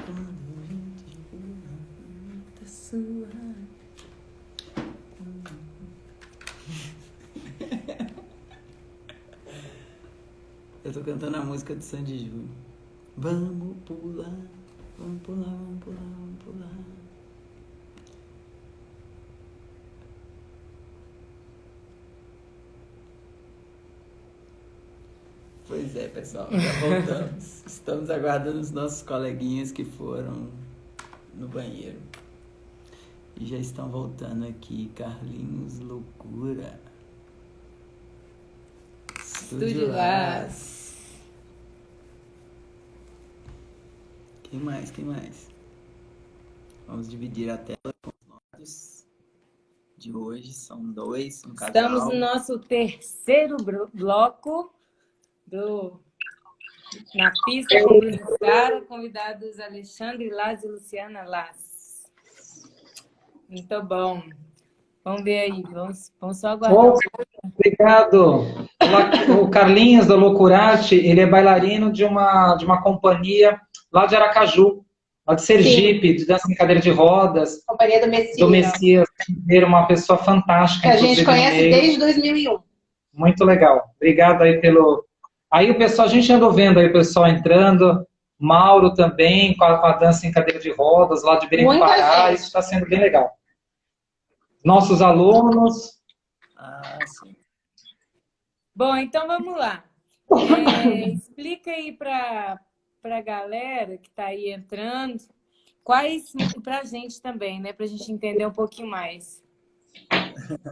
Quando a gente voa, tá suave. Eu tô cantando a música de Sandy Júnior. Vamos pular, vamos pular, vamos pular, vamos pular. Pois é, pessoal, já voltamos. Estamos aguardando os nossos coleguinhas que foram no banheiro. E já estão voltando aqui. Carlinhos Loucura. Estúdio Las. Quem mais? Quem mais? Vamos dividir a tela com os nomes de hoje. São dois, um casal. Estamos no nosso terceiro bloco Na Pista com Luiz Cara, convidados Alexandre Las e Luciana Las. Muito bom. Vamos ver aí, vamos só aguardar. Obrigado. O Carlinhos da Loucurate, ele é bailarino de uma companhia lá de Aracaju, lá de Sergipe, de dança em cadeira de rodas. Companhia do Messias. Do Messias, uma pessoa fantástica. Que a gente conhece desde 2001. Muito legal. Obrigado aí pelo... Aí o pessoal, a gente andou vendo aí o pessoal entrando, Mauro também, com a dança em cadeira de rodas, lá de Belém do Pará, isso está sendo bem legal. Nossos alunos. Sim. Bom, então vamos lá. Explica aí para a galera que está aí entrando, quais, para a gente também, né? Para a gente entender um pouquinho mais.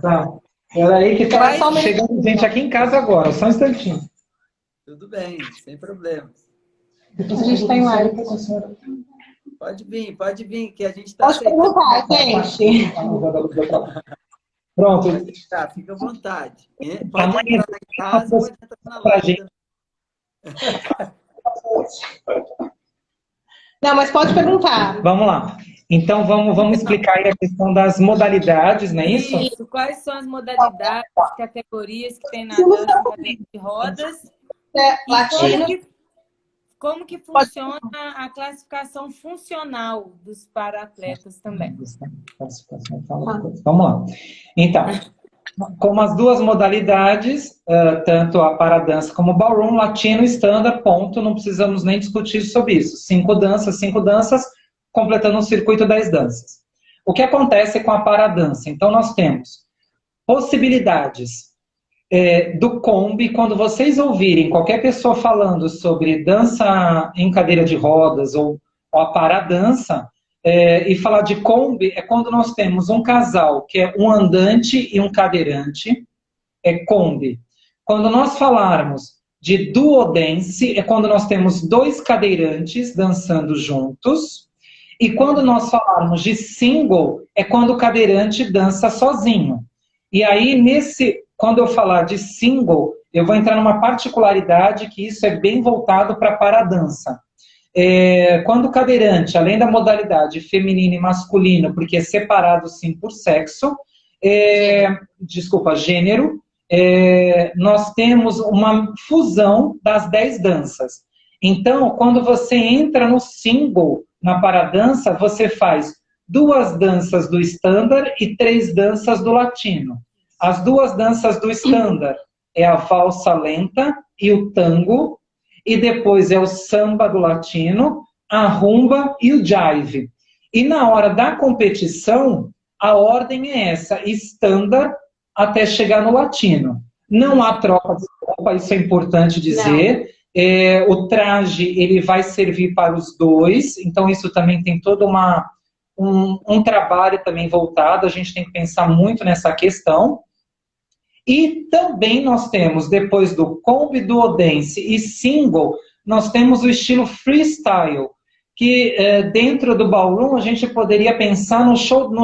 Tá. Era aí que está chegando gente aqui em casa agora, só um instantinho. Tudo bem, sem problemas. Depois a gente está em live com a senhora. Pode vir, que a gente está... Pode perguntar, gente. Pronto. Tá, fica à vontade. Pode entrar em casa, pode entrar na live. Não, mas pode perguntar. Vamos lá. Então, vamos explicar aí a questão das modalidades, não é isso? Isso. Quais são as modalidades, categorias que tem na dança de rodas? E como que funciona a classificação funcional dos para-atletas também? Vamos lá. Então, como as duas modalidades, tanto a paradança como o ballroom, latino, standard, ponto, não precisamos nem discutir sobre isso. 5 danças, completando um circuito 10 danças. O que acontece com a paradança? Então, nós temos possibilidades do combi. Quando vocês ouvirem qualquer pessoa falando sobre dança em cadeira de rodas ou a paradança, e falar de combi, é quando nós temos um casal que é um andante e um cadeirante, é combi. Quando nós falarmos de duodance, é quando nós temos 2 cadeirantes dançando juntos, e quando nós falarmos de single, é quando o cadeirante dança sozinho. E aí, quando eu falar de single, eu vou entrar numa particularidade que isso é bem voltado para a paradança. Quando o cadeirante, além da modalidade feminino e masculino, porque é separado sim por sexo, gênero, nós temos uma fusão das 10 danças. Então, quando você entra no single, na paradança, você faz 2 danças do standard e 3 danças do latino. As 2 danças do standard é a valsa lenta e o tango, e depois é o samba do latino, a rumba e o jive. E na hora da competição, a ordem é essa, standard até chegar no latino. Não há troca de roupa, isso é importante dizer. O traje, ele vai servir para os 2, então isso também tem todo um trabalho também voltado, a gente tem que pensar muito nessa questão. E também nós temos, depois do combi, duodance e single, nós temos o estilo freestyle, que dentro do ballroom a gente poderia pensar no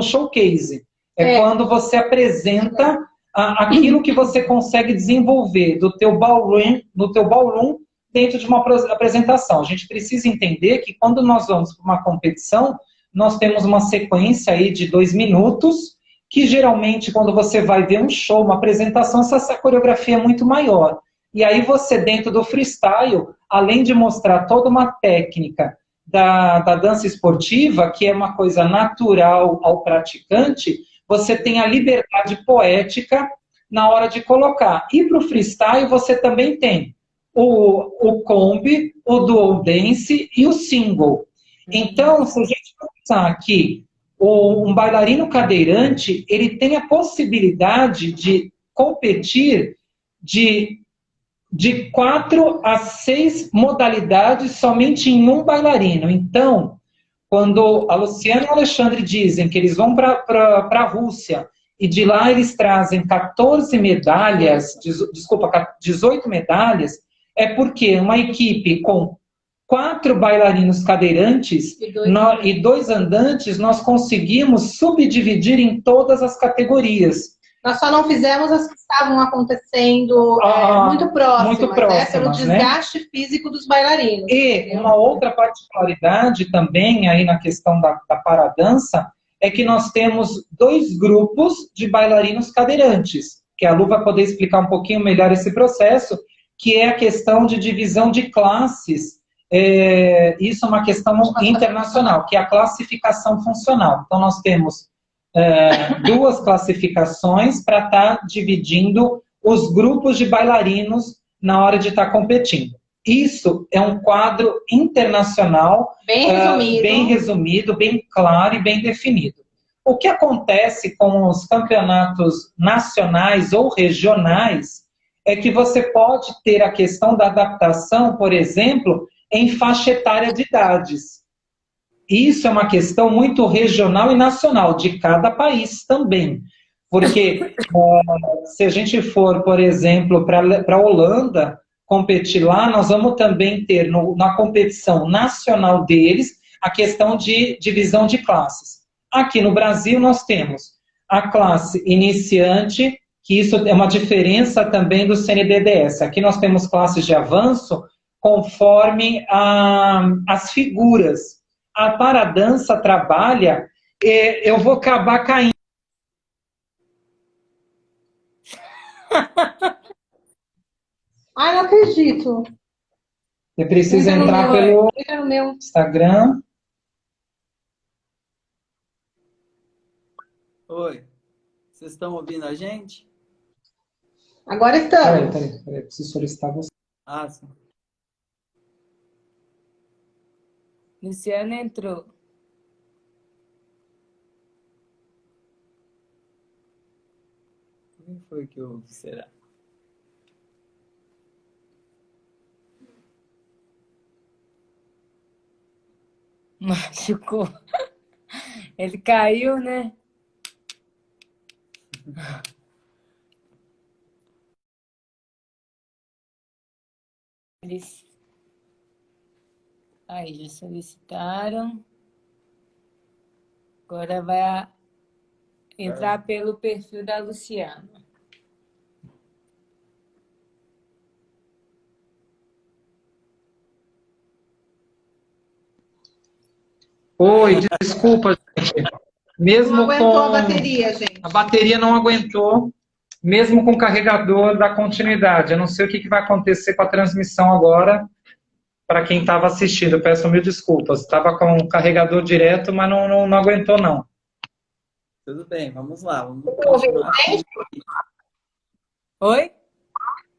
showcase. Quando você apresenta aquilo que você consegue desenvolver do teu ballroom dentro de uma apresentação. A gente precisa entender que quando nós vamos para uma competição, nós temos uma sequência aí de 2 minutos, que geralmente quando você vai ver um show, uma apresentação, essa coreografia é muito maior. E aí você, dentro do freestyle, além de mostrar toda uma técnica da dança esportiva, que é uma coisa natural ao praticante, você tem a liberdade poética na hora de colocar. E para o freestyle você também tem o combi, o dual dance e o single. Então, se a gente pensar que um bailarino cadeirante, ele tem a possibilidade de competir de 4 a 6 modalidades somente em um bailarino. Então, quando a Luciana e o Alexandre dizem que eles vão para a Rússia e de lá eles trazem 14 medalhas, 18 medalhas, é porque uma equipe com 4 bailarinos cadeirantes e 2 andantes, nós conseguimos subdividir em todas as categorias. Nós só não fizemos as que estavam acontecendo muito próximas, pelo desgaste físico dos bailarinos. E uma outra particularidade também aí na questão da paradança é que nós temos 2 grupos de bailarinos cadeirantes, que a Lu vai poder explicar um pouquinho melhor esse processo, que é a questão de divisão de classes. Isso é uma questão internacional, que é a classificação funcional. Então, nós temos 2 classificações para estar dividindo os grupos de bailarinos na hora de estar competindo. Isso é um quadro internacional bem resumido, bem claro e bem definido. O que acontece com os campeonatos nacionais ou regionais é que você pode ter a questão da adaptação, por exemplo, em faixa etária de idades. Isso é uma questão muito regional e nacional, de cada país também. Porque se a gente for, por exemplo, para a Holanda, competir lá, nós vamos também ter na competição nacional deles a questão de divisão de classes. Aqui no Brasil nós temos a classe iniciante, que isso é uma diferença também do CNDDS. Aqui nós temos classes de avanço conforme as figuras. A paradança trabalha, eu vou acabar caindo. Ai, não acredito. Você precisa entrar pelo Instagram. Oi, vocês estão ouvindo a gente? Agora estamos. Peraí, preciso solicitar você. Ah, sim. Luciana entrou. Quem foi que houve, será? Machucou. Ele caiu, né? Eles... Aí, já solicitaram. Agora vai entrar pelo perfil da Luciana. Oi, desculpa, gente. Mesmo não aguentou com a bateria, gente. A bateria não aguentou, mesmo com o carregador da continuidade. Eu não sei o que vai acontecer com a transmissão agora, para quem estava assistindo. Eu peço mil desculpas. Estava com o carregador direto, mas não aguentou, não. Tudo bem, vamos lá. Vamos continuar. Oi?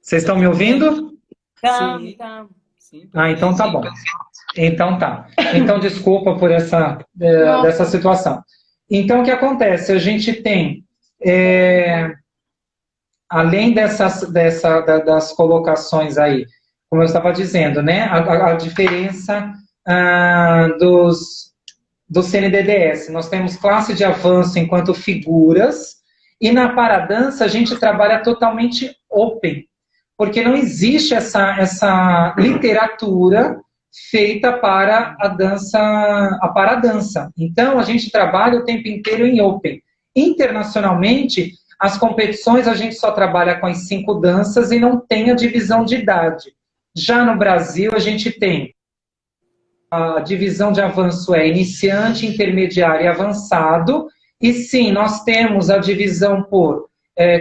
Vocês estão me ouvindo? Sim. Tá. Sim, Então tá bom. Então tá. Então desculpa por dessa situação. Então o que acontece? A gente tem, além das colocações aí, como eu estava dizendo, né, a diferença do CNDDS. Nós temos classe de avanço enquanto figuras, e na paradança a gente trabalha totalmente open, porque não existe essa literatura feita para a paradança. Então, a gente trabalha o tempo inteiro em open. Internacionalmente, as competições a gente só trabalha com as 5 danças e não tem a divisão de idade. Já no Brasil, a gente tem a divisão de avanço iniciante, intermediário e avançado. E sim, nós temos a divisão por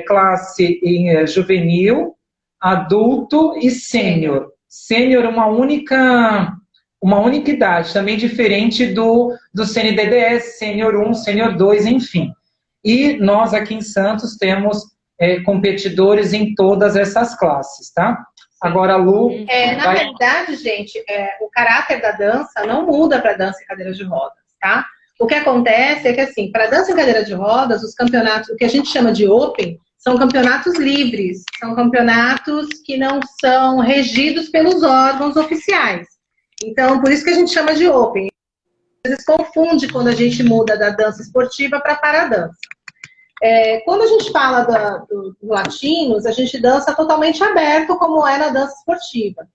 classe juvenil, adulto e sênior. Sênior, uma única uma única idade, também diferente do CNDDS, Sênior 1, Sênior 2, enfim. E nós aqui em Santos temos competidores em todas essas classes, tá? Agora, Lu... Na realidade, gente, o caráter da dança não muda para dança em cadeira de rodas, tá? O que acontece é que, assim, para dança em cadeira de rodas, os campeonatos, o que a gente chama de Open, são campeonatos livres, são campeonatos que não são regidos pelos órgãos oficiais. Então, por isso que a gente chama de Open. Às vezes confunde quando a gente muda da dança esportiva para paradança. Quando a gente fala do latinos, a gente dança totalmente aberto, como é na dança esportiva.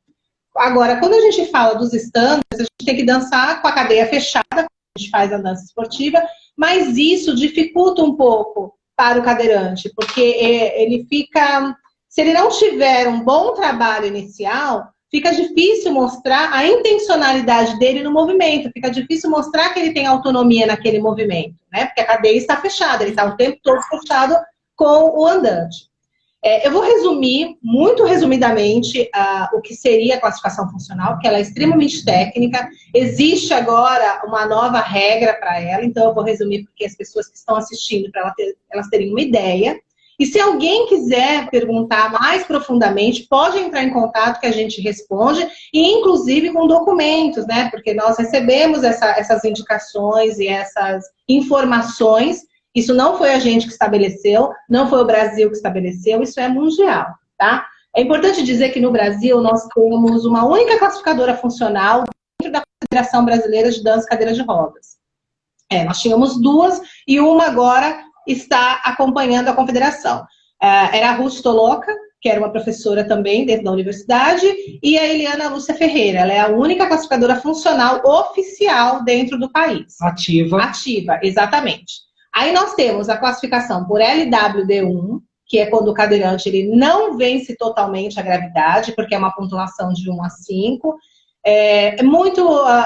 Agora, quando a gente fala dos standards, a gente tem que dançar com a cadeia fechada, como a gente faz na dança esportiva, mas isso dificulta um pouco para o cadeirante, porque ele fica... Se ele não tiver um bom trabalho inicial, fica difícil mostrar a intencionalidade dele no movimento, fica difícil mostrar que ele tem autonomia naquele movimento, né? Porque a cadeia está fechada, ele está o tempo todo fechado com o andante. Eu vou resumir, muito resumidamente, o que seria a classificação funcional, porque ela é extremamente técnica. Existe agora uma nova regra para ela, então eu vou resumir porque as pessoas que estão assistindo, para elas terem uma ideia. E se alguém quiser perguntar mais profundamente, pode entrar em contato que a gente responde, e inclusive com documentos, né? Porque nós recebemos essas indicações e essas informações. Isso não foi a gente que estabeleceu, não foi o Brasil que estabeleceu, isso é mundial, tá? É importante dizer que no Brasil nós temos uma única classificadora funcional dentro da Federação Brasileira de Dança e Cadeira de Rodas. Nós tínhamos duas e uma agora está acompanhando a confederação. Era a Ruth Toloca, que era uma professora também dentro da universidade, e a Eliana Lúcia Ferreira. Ela é a única classificadora funcional oficial dentro do país. Ativa. Ativa, exatamente. Aí nós temos a classificação por LWD1, que é quando o cadeirante ele não vence totalmente a gravidade, porque é uma pontuação de 1 a 5.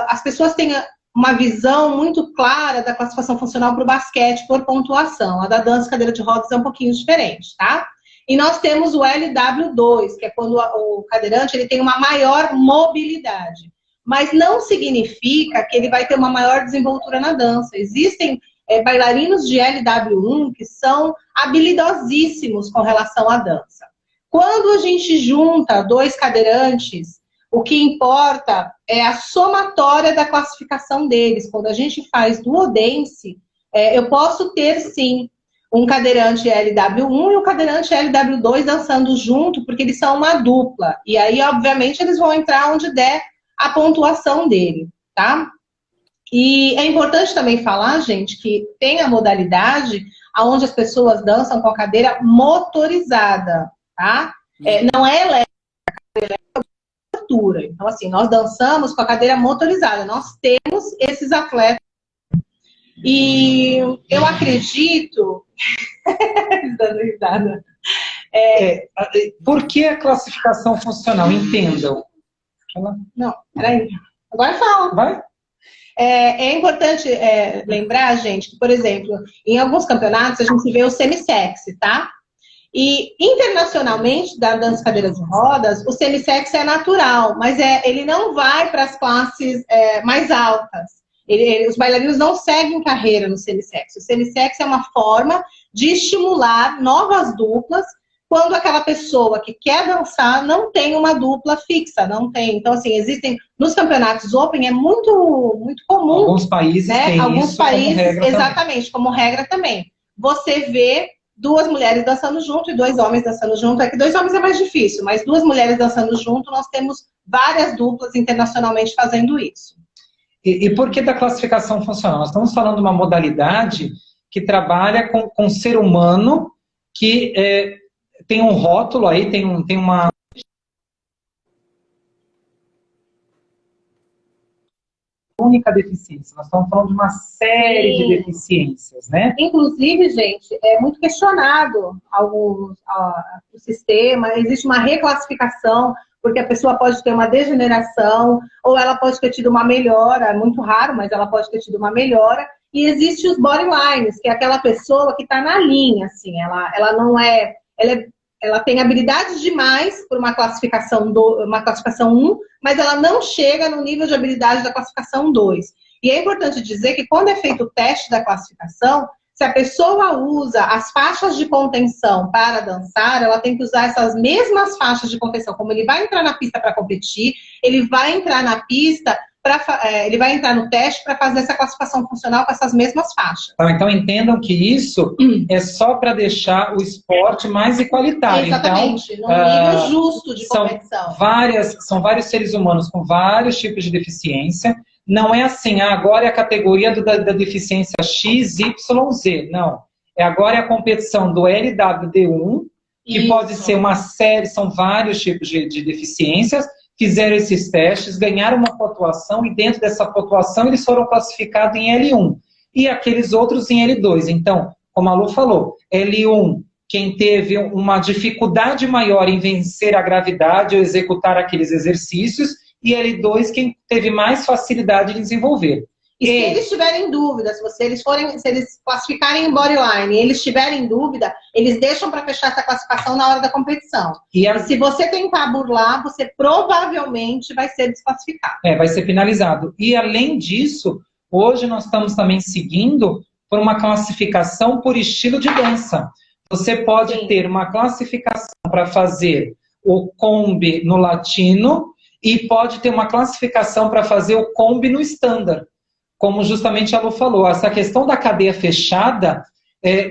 As pessoas têm uma visão muito clara da classificação funcional para o basquete por pontuação. A da dança cadeira de rodas é um pouquinho diferente, tá? E nós temos o LW2, que é quando o cadeirante ele tem uma maior mobilidade. Mas não significa que ele vai ter uma maior desenvoltura na dança. Existem bailarinos de LW1 que são habilidosíssimos com relação à dança. Quando a gente junta dois cadeirantes, o que importa é a somatória da classificação deles. Quando a gente faz duodense, eu posso ter, sim, um cadeirante LW1 e um cadeirante LW2 dançando junto, porque eles são uma dupla. E aí, obviamente, eles vão entrar onde der a pontuação dele, tá? E é importante também falar, gente, que tem a modalidade onde as pessoas dançam com a cadeira motorizada, tá? Não é elétrica, a cadeira é altura. Então, assim, nós dançamos com a cadeira motorizada. Nós temos esses atletas. E eu acredito... dando risada. Por que a classificação funcional? Entendam. Não, peraí. Agora fala. Vai? É importante lembrar, gente, que, por exemplo, em alguns campeonatos a gente vê o semi-sexy, tá? E internacionalmente, da dança cadeira de rodas, o semi-sexy é natural, mas ele não vai para as classes mais altas. Os bailarinos não seguem carreira no semi-sexy. O semi-sexy é uma forma de estimular novas duplas quando aquela pessoa que quer dançar não tem uma dupla fixa, não tem. Então, assim, existem... Nos campeonatos Open é muito, muito comum. Alguns países têm Alguns isso países, como regra exatamente, como regra também. Você vê duas mulheres dançando junto e dois homens dançando junto. É que dois homens é mais difícil, mas duas mulheres dançando junto, nós temos várias duplas internacionalmente fazendo isso. E por que da classificação funcional? Nós estamos falando de uma modalidade que trabalha com o ser humano que tem um rótulo aí, tem uma... única deficiência. Nós estamos falando de uma série de deficiências, né? Inclusive, gente, é muito questionado o sistema. Existe uma reclassificação, porque a pessoa pode ter uma degeneração, ou ela pode ter tido uma melhora, é muito raro, mas ela pode ter tido uma melhora. E existe os borderlines, que é aquela pessoa que está na linha, assim, ela não é... ela tem habilidades demais por uma classificação 1, mas ela não chega no nível de habilidade da classificação 2. E é importante dizer que quando é feito o teste da classificação, se a pessoa usa as faixas de contenção para dançar, ela tem que usar essas mesmas faixas de contenção. Como ele vai entrar na pista para competir, ele vai entrar na pista, ele vai entrar no teste para fazer essa classificação funcional com essas mesmas faixas. Então entendam que isso é só para deixar o esporte mais igualitário. Exatamente, então, num nível justo de competição. São vários seres humanos com vários tipos de deficiência. Não é assim, agora é a categoria da deficiência X, Y, Z. Não. Agora é a competição do LWD1, que isso. Pode ser uma série, são vários tipos de deficiências. Fizeram esses testes, ganharam uma pontuação e dentro dessa pontuação eles foram classificados em L1 e aqueles outros em L2. Então, como a Lu falou, L1, quem teve uma dificuldade maior em vencer a gravidade ou executar aqueles exercícios, e L2, quem teve mais facilidade de desenvolver. E se eles tiverem dúvida, se eles classificarem em bodyline e eles tiverem dúvida, eles deixam para fechar essa classificação na hora da competição. E se você tentar burlar, você provavelmente vai ser desclassificado. Vai ser penalizado. E além disso, hoje nós estamos também seguindo por uma classificação por estilo de dança. Você pode ter uma classificação para fazer o combi no latino e pode ter uma classificação para fazer o combi no standard. Como justamente a Lu falou, essa questão da cadeia fechada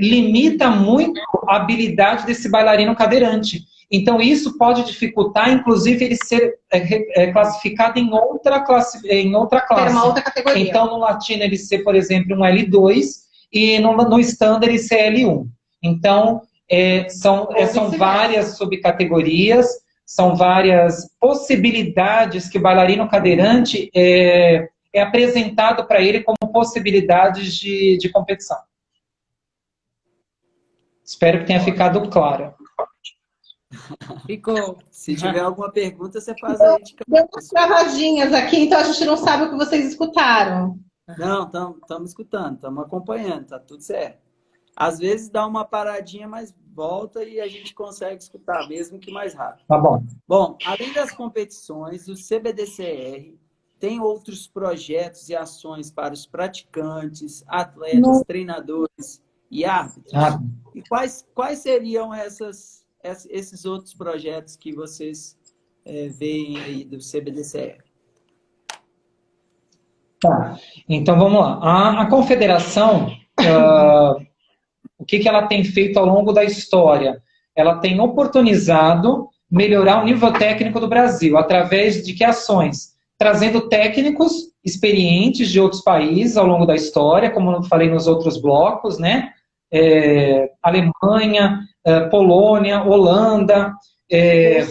limita muito a habilidade desse bailarino cadeirante. Então isso pode dificultar, inclusive, ele ser classificado em outra classe. Ter uma outra categoria. Então no latino ele ser, por exemplo, um L2 e no standard ele ser L1. Então são várias subcategorias, são várias possibilidades que o bailarino cadeirante é apresentado para ele como possibilidades de competição. Espero que tenha ficado claro. Ficou. Se tiver alguma pergunta, você faz aí. Deu umas travadinhas aqui, então a gente não sabe o que vocês escutaram. Não, estamos escutando, estamos acompanhando, tá tudo certo. Às vezes dá uma paradinha, mas volta e a gente consegue escutar, mesmo que mais rápido. Tá bom. Bom, além das competições, o CBDCR tem outros projetos e ações para os praticantes, atletas, treinadores e árbitros? E quais seriam esses outros projetos que vocês veem aí do CBDCR? Tá, então vamos lá. A confederação, o que ela tem feito ao longo da história? Ela tem oportunizado melhorar o nível técnico do Brasil, através de que ações? Trazendo técnicos experientes de outros países ao longo da história, como eu falei nos outros blocos, né? Alemanha, Polônia, Holanda,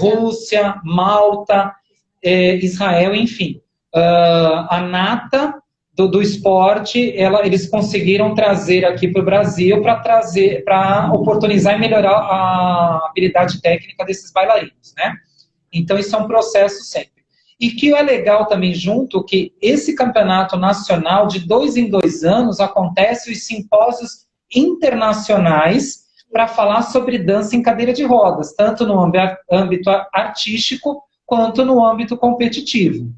Rússia, Malta, Israel, enfim. A nata do esporte, eles conseguiram trazer aqui para o Brasil para oportunizar e melhorar a habilidade técnica desses bailarinos, né? Então isso é um processo sempre. E que é legal também junto que esse campeonato nacional de 2 em 2 anos acontece os simpósios internacionais para falar sobre dança em cadeira de rodas, tanto no âmbito artístico quanto no âmbito competitivo.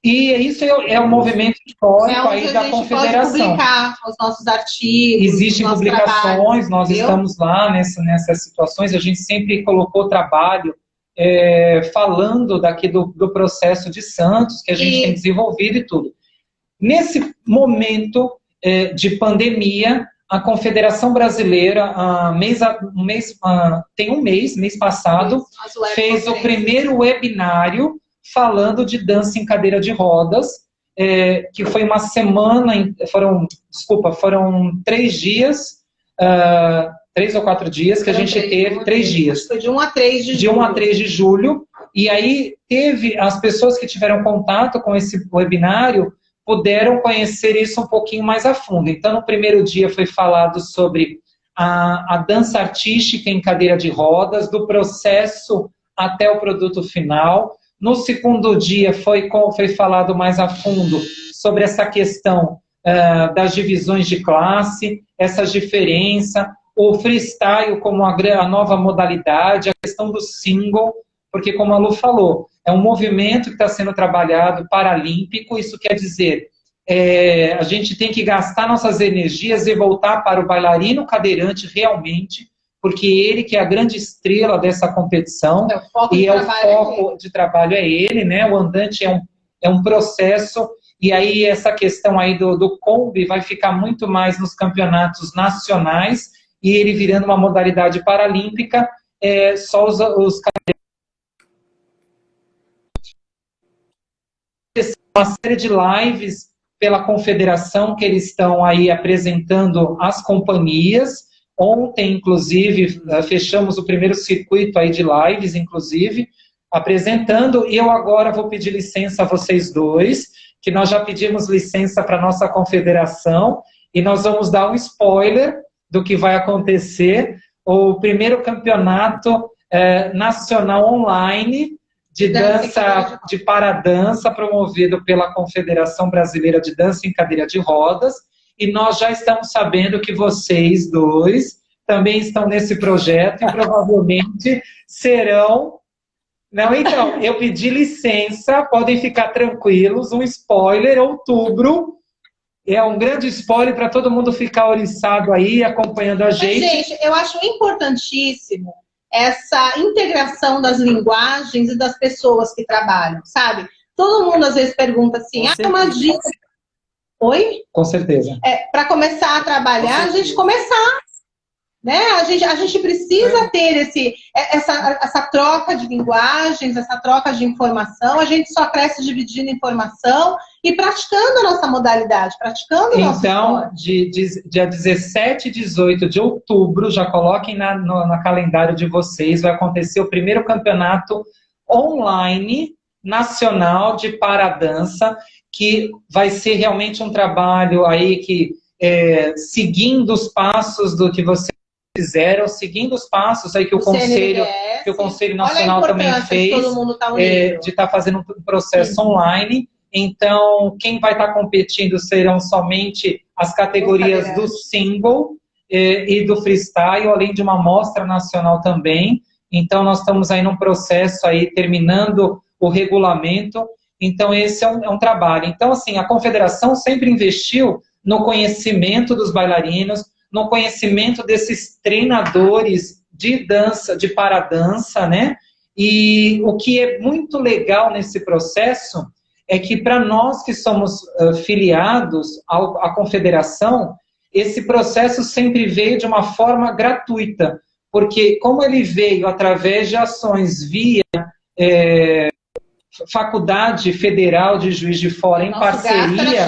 E isso é um movimento histórico aí da confederação. Pode publicar os nossos artigos. Existem publicações, nós estamos lá nessas situações, a gente sempre colocou trabalho falando daqui do processo de Santos, que a gente tem desenvolvido e tudo. Nesse momento de pandemia, a Confederação Brasileira, mês passado, fez o primeiro webinário falando de dança em cadeira de rodas, que foi uma semana, foram 3 dias, 3 ou 4 dias que a gente teve, 3 dias. Foi de 1 a 3 de julho. De 1 a 3 de julho, e aí teve as pessoas que tiveram contato com esse webinário, puderam conhecer isso um pouquinho mais a fundo. Então, no primeiro dia foi falado sobre a dança artística em cadeira de rodas, do processo até o produto final. No segundo dia foi falado mais a fundo sobre essa questão das divisões de classe, essa diferença, o freestyle como a nova modalidade, a questão do single, porque como a Lu falou, é um movimento que está sendo trabalhado paralímpico, isso quer dizer, a gente tem que gastar nossas energias e voltar para o bailarino cadeirante realmente, porque ele que é a grande estrela dessa competição, o foco de trabalho é ele, né? O andante é um processo, e aí essa questão aí do Kombi vai ficar muito mais nos campeonatos nacionais, e ele virando uma modalidade paralímpica, só os uma série de lives pela confederação que eles estão aí apresentando as companhias. Ontem, inclusive, fechamos o primeiro circuito aí de lives, inclusive, apresentando, e eu agora vou pedir licença a vocês dois, que nós já pedimos licença para a nossa confederação, e nós vamos dar um spoiler do que vai acontecer, o primeiro campeonato nacional online de dança, de paradança, promovido pela Confederação Brasileira de Dança em Cadeira de Rodas, e nós já estamos sabendo que vocês dois também estão nesse projeto e provavelmente serão... Não, então, eu pedi licença, podem ficar tranquilos, um spoiler, outubro, é um grande spoiler para todo mundo ficar oriçado aí, acompanhando a gente. Mas, gente, eu acho importantíssimo essa integração das linguagens e das pessoas que trabalham, sabe? Todo mundo às vezes pergunta assim, uma dica... Oi? Com certeza. Para começar a trabalhar, a gente começar, né? A gente precisa ter essa troca de linguagens, essa troca de informação, a gente só cresce dividindo informação e praticando a nossa modalidade, praticando o nosso esporte. Dia 17 e 18 de outubro, já coloquem no calendário de vocês, vai acontecer o primeiro campeonato online nacional de paradança, que vai ser realmente um trabalho aí que, seguindo os passos do que vocês fizeram, seguindo os passos aí que o Conselho Nacional também fez, de estar fazendo um processo online. Então, quem vai estar competindo serão somente as categorias do single e do freestyle, além de uma amostra nacional também. Então, nós estamos aí num processo aí, terminando o regulamento. Então, esse é um trabalho. Então, assim, a confederação sempre investiu no conhecimento dos bailarinos, no conhecimento desses treinadores de dança, de paradança, né? E o que é muito legal nesse processo é que para nós que somos filiados à confederação, esse processo sempre veio de uma forma gratuita, porque como ele veio através de ações via Faculdade Federal de Juiz de Fora, em parceria,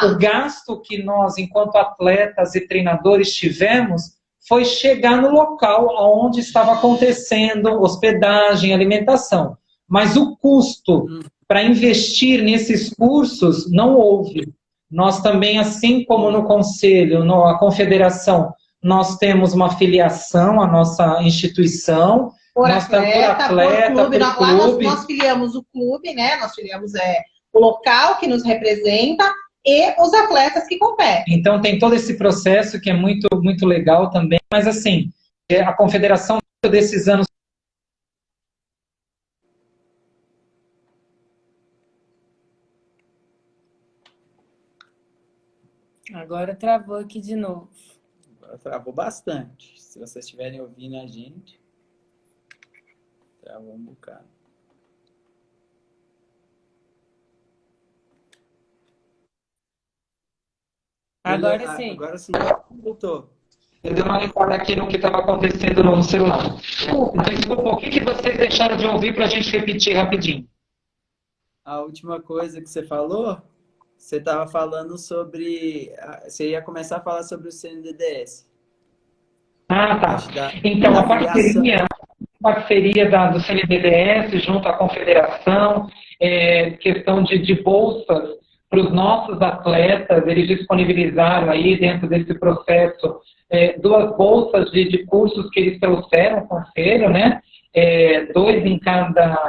o gasto que nós, enquanto atletas e treinadores, tivemos foi chegar no local onde estava acontecendo hospedagem, alimentação. Mas o custo para investir nesses cursos não houve. Nós também, assim como no Conselho, na Confederação, nós temos uma filiação à nossa instituição, por atleta, por clube. Nós filiamos o clube, né? Nós filiamos o local que nos representa e os atletas que competem. Então tem todo esse processo que é muito, muito legal também, mas assim, a confederação desses anos... Agora travou aqui de novo. Agora travou bastante. Se vocês estiverem ouvindo a gente... Travou um bocado. Agora sim. Agora sim, voltou. Eu dei uma limpada aqui no que estava acontecendo no celular. Desculpa, o que vocês deixaram de ouvir para a gente repetir rapidinho? A última coisa que você falou, você estava falando sobre... Você ia começar a falar sobre o CNDDS. Ah, tá. Então, a parceria do CNDDS junto à Confederação, questão de bolsas para os nossos atletas, eles disponibilizaram aí dentro desse processo 2 bolsas de cursos que eles trouxeram ao Conselho, né? 2 em cada,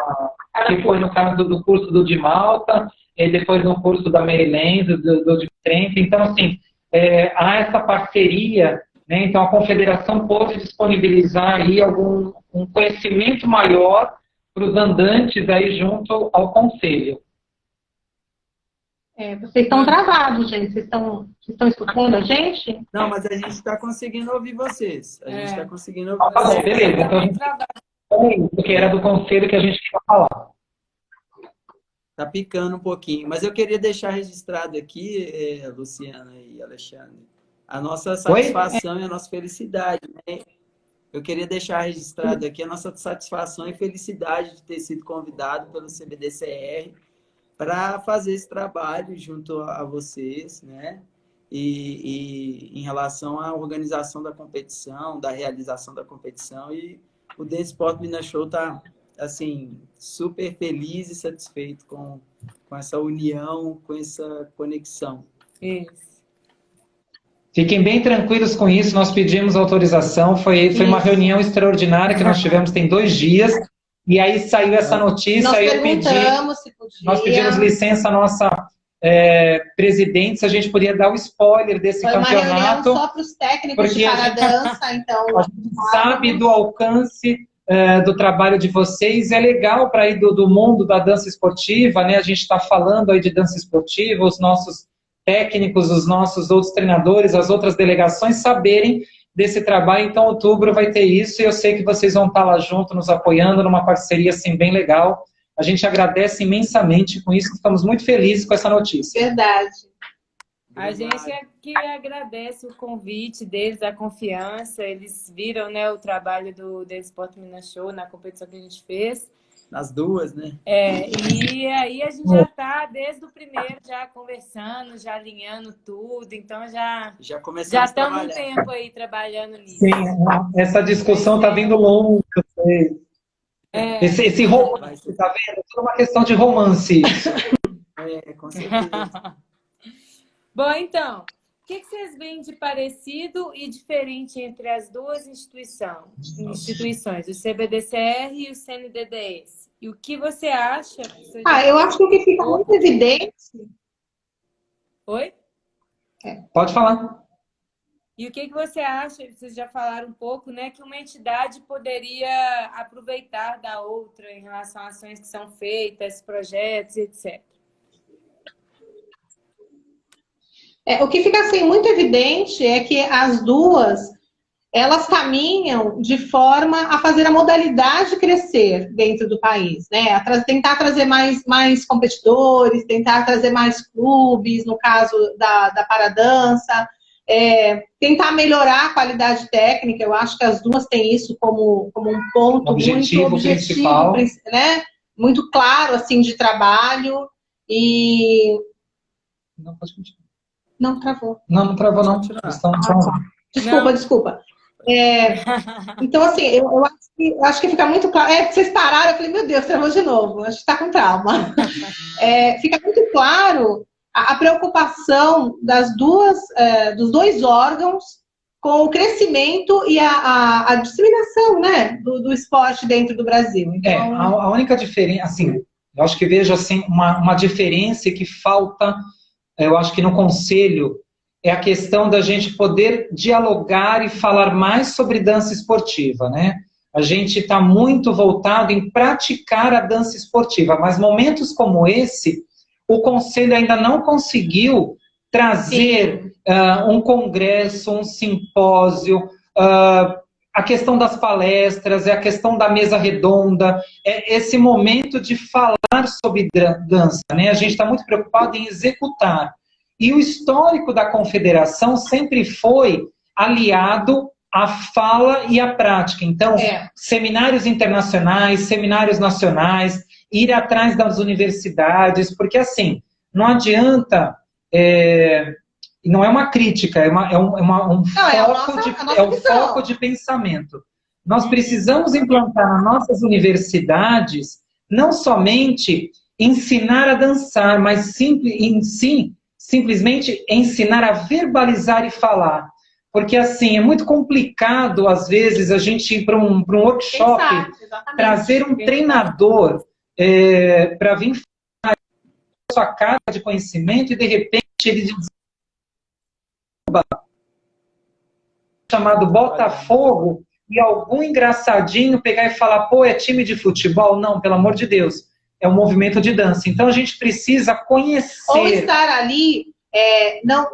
que foi no caso do curso do de Malta, e depois no curso da Maryland, do de Trento. Então, assim, há essa parceria né? Então, a confederação pôde disponibilizar aí um conhecimento maior para os andantes aí junto ao conselho. Vocês estão travados, gente. Vocês estão escutando a gente? Não, mas a gente está conseguindo ouvir vocês. A gente está conseguindo ouvir Tá bom, vocês. beleza. Então, porque era do conselho que a gente queria falar. Tá picando um pouquinho. Mas eu queria deixar registrado aqui, Luciana e Alexandre, a nossa satisfação e a nossa felicidade, né? Eu queria deixar registrado aqui a nossa satisfação e felicidade de ter sido convidado pelo CBDCR para fazer esse trabalho junto a vocês, né? E em relação à organização da competição, da realização da competição, e o Dance Sport Minas Show está assim, super feliz e satisfeito com essa união, com essa conexão. Isso. Fiquem bem tranquilos com isso, nós pedimos autorização, foi uma reunião extraordinária que nós tivemos tem 2 dias, e aí saiu essa notícia, Nós aí perguntamos se podia. nós pedimos licença à nossa presidente, se a gente podia dar o spoiler desse campeonato. Foi uma reunião só para os técnicos de paradança, então... A gente sabe do alcance do trabalho de vocês, é legal para ir do mundo da dança esportiva, né? A gente está falando aí de dança esportiva, os nossos técnicos, os nossos outros treinadores, as outras delegações saberem desse trabalho. Então, outubro vai ter isso, e eu sei que vocês vão estar lá junto, nos apoiando, numa parceria assim bem legal. A gente agradece imensamente com isso, estamos muito felizes com essa notícia. Verdade. A gente é que agradece o convite deles, a confiança. Eles viram, né, o trabalho do Dance Sport Minas Show na competição que a gente fez. Nas 2, né? E aí a gente já está, desde o primeiro, já conversando, já alinhando tudo. Então, já estamos um tempo aí trabalhando nisso. Sim, essa discussão está vindo longa. Esse romance, tá vendo? É tudo uma questão de romance. Com certeza. Bom, então, o que vocês veem de parecido e diferente entre as duas instituições, o CBDCR e o CNDDS? E o que você acha? Eu acho que o que fica muito evidente... Oi? Pode falar. E o que você acha, vocês já falaram um pouco, né, que uma entidade poderia aproveitar da outra em relação a ações que são feitas, projetos, etc.? O que fica assim, muito evidente é que as duas, elas caminham de forma a fazer a modalidade crescer dentro do país, né? Tentar trazer mais competidores, tentar trazer mais clubes, no caso da paradança, tentar melhorar a qualidade técnica. Eu acho que as duas têm isso como um ponto objetivo principal, né? Muito claro, assim, de trabalho. E... Não, pode continuar. Não travou. Não travou, não. Desculpa. Então, assim, eu acho que fica muito claro. Vocês pararam, eu falei, meu Deus, travou de novo. Acho que está com trauma. Fica muito claro a preocupação dos dois órgãos com o crescimento e a disseminação, né, do esporte dentro do Brasil. Então... a única diferença, assim, eu acho que vejo assim, uma diferença que falta, eu acho que no conselho, é a questão da gente poder dialogar e falar mais sobre dança esportiva, né? A gente está muito voltado em praticar a dança esportiva, mas momentos como esse, o conselho ainda não conseguiu trazer um congresso, um simpósio, a questão das palestras, a questão da mesa redonda, esse momento de falar sobre dança, né? A gente está muito preocupado em executar. E o histórico da confederação sempre foi aliado à fala e à prática. Então, seminários internacionais, seminários nacionais, ir atrás das universidades, porque assim, não adianta... não é uma crítica, é um foco de pensamento. Nós precisamos implantar nas nossas universidades não somente ensinar a dançar, mas simplesmente ensinar a verbalizar e falar. Porque assim, é muito complicado, às vezes, a gente ir para um workshop, trazer um treinador para vir falar sua carga de conhecimento e, de repente, ele chamado Botafogo e algum engraçadinho pegar e falar, pô, é time de futebol? Não, pelo amor de Deus. É um movimento de dança. Então a gente precisa conhecer. Ou estar ali,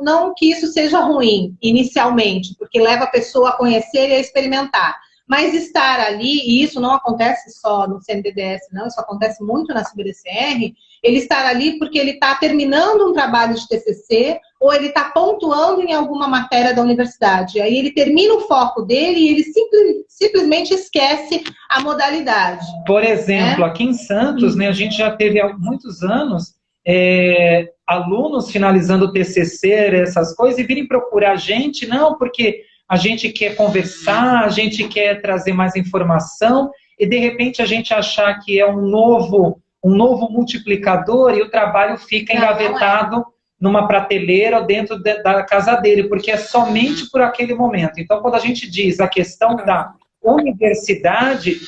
não que isso seja ruim inicialmente, porque leva a pessoa a conhecer e a experimentar. Mas estar ali, e isso não acontece só no CNDDS, não, isso acontece muito na CBDCR, ele estar ali porque ele está terminando um trabalho de TCC ou ele está pontuando em alguma matéria da universidade. Aí ele termina o foco dele e ele simplesmente esquece a modalidade. Por exemplo, aqui em Santos, né, a gente já teve há muitos anos alunos finalizando o TCC, essas coisas, e virem procurar a gente, não, porque a gente quer conversar, a gente quer trazer mais informação, e de repente a gente achar que é um novo multiplicador e o trabalho fica engavetado numa prateleira ou dentro da casa dele, porque é somente por aquele momento. Então, quando a gente diz a questão da universidade,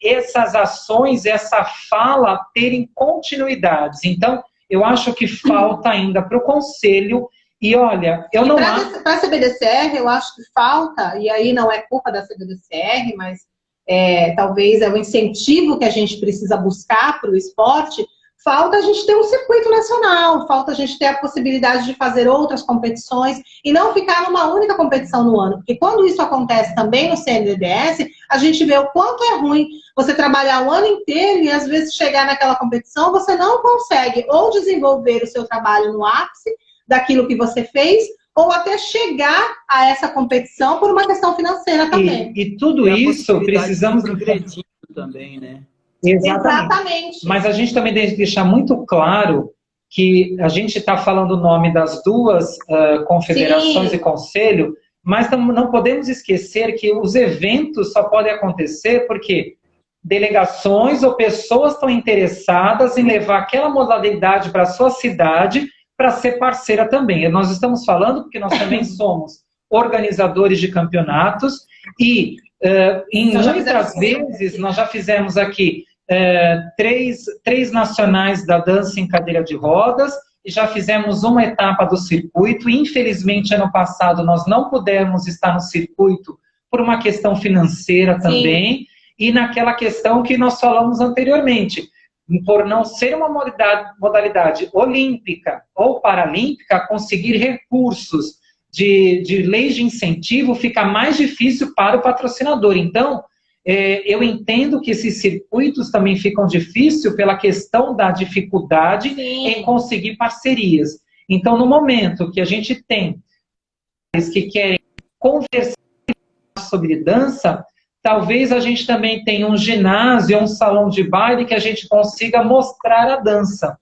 essas ações, essa fala terem continuidades. Então, eu acho que falta ainda para o Conselho. E olha, eu não acho... Para a CBDCR, eu acho que falta, e aí não é culpa da CBDCR, mas talvez é o incentivo que a gente precisa buscar para o esporte, falta a gente ter um circuito nacional, falta a gente ter a possibilidade de fazer outras competições e não ficar numa única competição no ano. Porque quando isso acontece também no CNDDS, a gente vê o quanto é ruim você trabalhar o ano inteiro e às vezes chegar naquela competição, você não consegue ou desenvolver o seu trabalho no ápice daquilo que você fez, ou até chegar a essa competição por uma questão financeira também. E tudo isso precisamos... progredindo também, né? Exatamente. Mas a gente também deve deixar muito claro que a gente está falando o nome das duas confederações Sim. e conselho, mas não podemos esquecer que os eventos só podem acontecer porque delegações ou pessoas estão interessadas em levar aquela modalidade para a sua cidade para ser parceira também. Nós estamos falando porque nós também somos organizadores de campeonatos e muitas vezes nós já fizemos aqui três nacionais da dança em cadeira de rodas e já fizemos uma etapa do circuito. Infelizmente, ano passado, nós não pudemos estar no circuito por uma questão financeira também. Sim. E naquela questão que nós falamos anteriormente, por não ser uma modalidade olímpica ou paralímpica, conseguir recursos de leis de incentivo fica mais difícil para o patrocinador. Então, eu entendo que esses circuitos também ficam difíceis pela questão da dificuldade Sim. em conseguir parcerias. Então, no momento que a gente tem que querem conversar sobre dança, talvez a gente também tenha um ginásio, um salão de baile que a gente consiga mostrar a dança.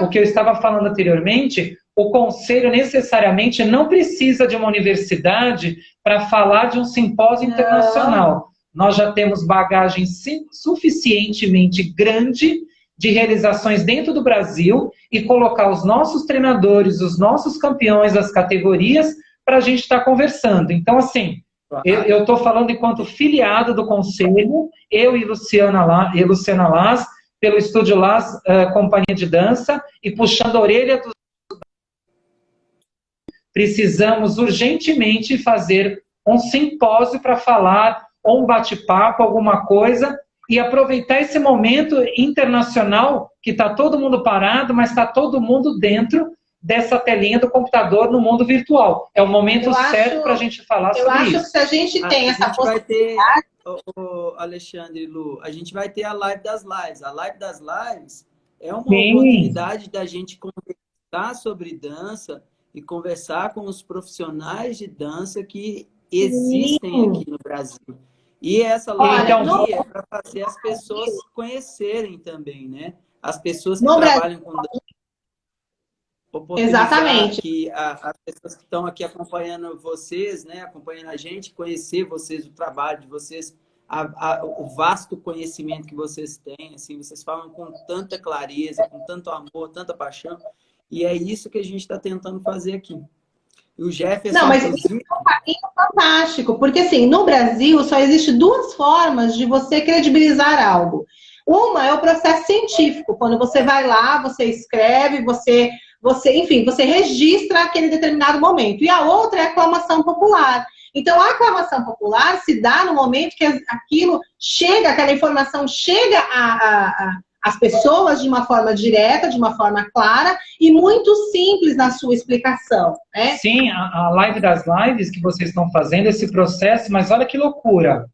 O que eu estava falando anteriormente, o conselho necessariamente não precisa de uma universidade para falar de um simpósio internacional. Nós já temos bagagem suficientemente grande de realizações dentro do Brasil e colocar os nossos treinadores, os nossos campeões das categorias para a gente estar conversando. Então, assim, eu estou falando enquanto filiado do Conselho, eu e Luciana Laz, pelo Estúdio Laz, Companhia de Dança, e puxando a orelha dos... Precisamos urgentemente fazer um simpósio para falar, ou um bate-papo, alguma coisa, e aproveitar esse momento internacional, que está todo mundo parado, mas está todo mundo dentro dessa telinha do computador no mundo virtual. É o momento certo para a gente falar sobre isso. Eu acho que se a gente tem essa possibilidade... Alexandre e Lu, a gente vai ter a Live das Lives. A Live das Lives é uma oportunidade da gente conversar sobre dança e conversar com os profissionais de dança que existem aqui no Brasil. E essa live aqui é para fazer as pessoas conhecerem também, né? As pessoas que trabalham com dança. Exatamente. Que as pessoas que estão aqui acompanhando vocês, né, acompanhando a gente, conhecer vocês, o trabalho de vocês, o vasto conhecimento que vocês têm, assim, vocês falam com tanta clareza, com tanto amor, tanta paixão, e é isso que a gente está tentando fazer aqui. E o Jefferson... Não, mas isso é um caminho fantástico, porque assim, no Brasil só existe duas formas de você credibilizar algo. Uma é o processo científico, quando você vai lá, você escreve, enfim, você registra aquele determinado momento. E a outra é a aclamação popular. Então, a aclamação popular se dá no momento que aquilo chega, aquela informação chega às pessoas de uma forma direta, de uma forma clara e muito simples na sua explicação, né? Sim, a live das lives que vocês estão fazendo, esse processo, mas olha que loucura.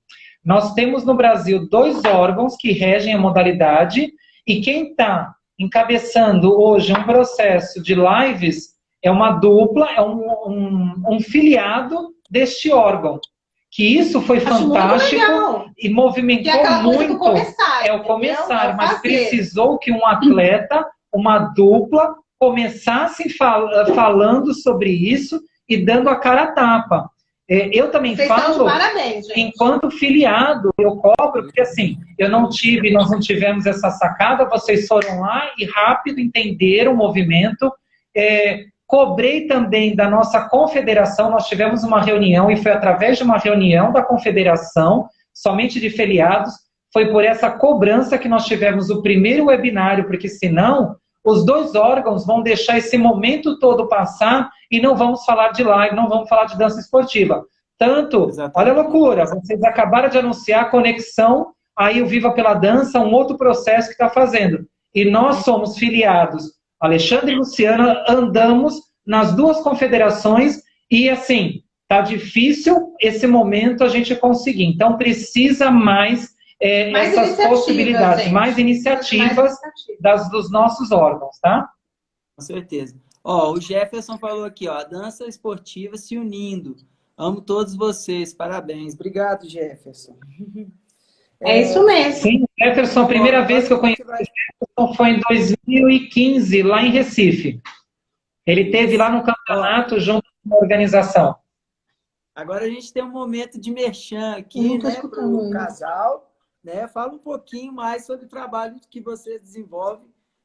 Nós temos no Brasil 2 órgãos que regem a modalidade e quem está encabeçando hoje um processo de lives é uma dupla, é um filiado deste órgão. Que isso foi fantástico e movimentou muito. Começar, é o começar, mas precisou que um atleta, uma dupla, começassem falando sobre isso e dando a cara a tapa. Eu também falo, parabéns, gente. Enquanto filiado, eu cobro, porque assim, nós não tivemos essa sacada, vocês foram lá e rápido entenderam o movimento. Cobrei também da nossa confederação, nós tivemos uma reunião e foi através de uma reunião da confederação, somente de filiados, foi por essa cobrança que nós tivemos o primeiro webinário, porque senão os 2 órgãos vão deixar esse momento todo passar e não vamos falar de live, não vamos falar de dança esportiva. Tanto, olha a loucura, vocês acabaram de anunciar a conexão, aí o Viva pela Dança, um outro processo que está fazendo. E nós somos filiados, Alexandre e Luciana, andamos nas 2 confederações e assim, tá difícil esse momento a gente conseguir. Então precisa mais essas possibilidades, gente. Mais iniciativas dos nossos órgãos, tá? Com certeza. O Jefferson falou aqui, a dança esportiva se unindo. Amo todos vocês, parabéns. Obrigado, Jefferson. É isso mesmo. Sim, Jefferson, a primeira vez que eu conheci o Jefferson foi em 2015, lá em Recife. Ele esteve lá no campeonato junto com a organização. Agora a gente tem um momento de merchan aqui, né, para o casal. Né? Fala um pouquinho mais sobre o trabalho que você desenvolve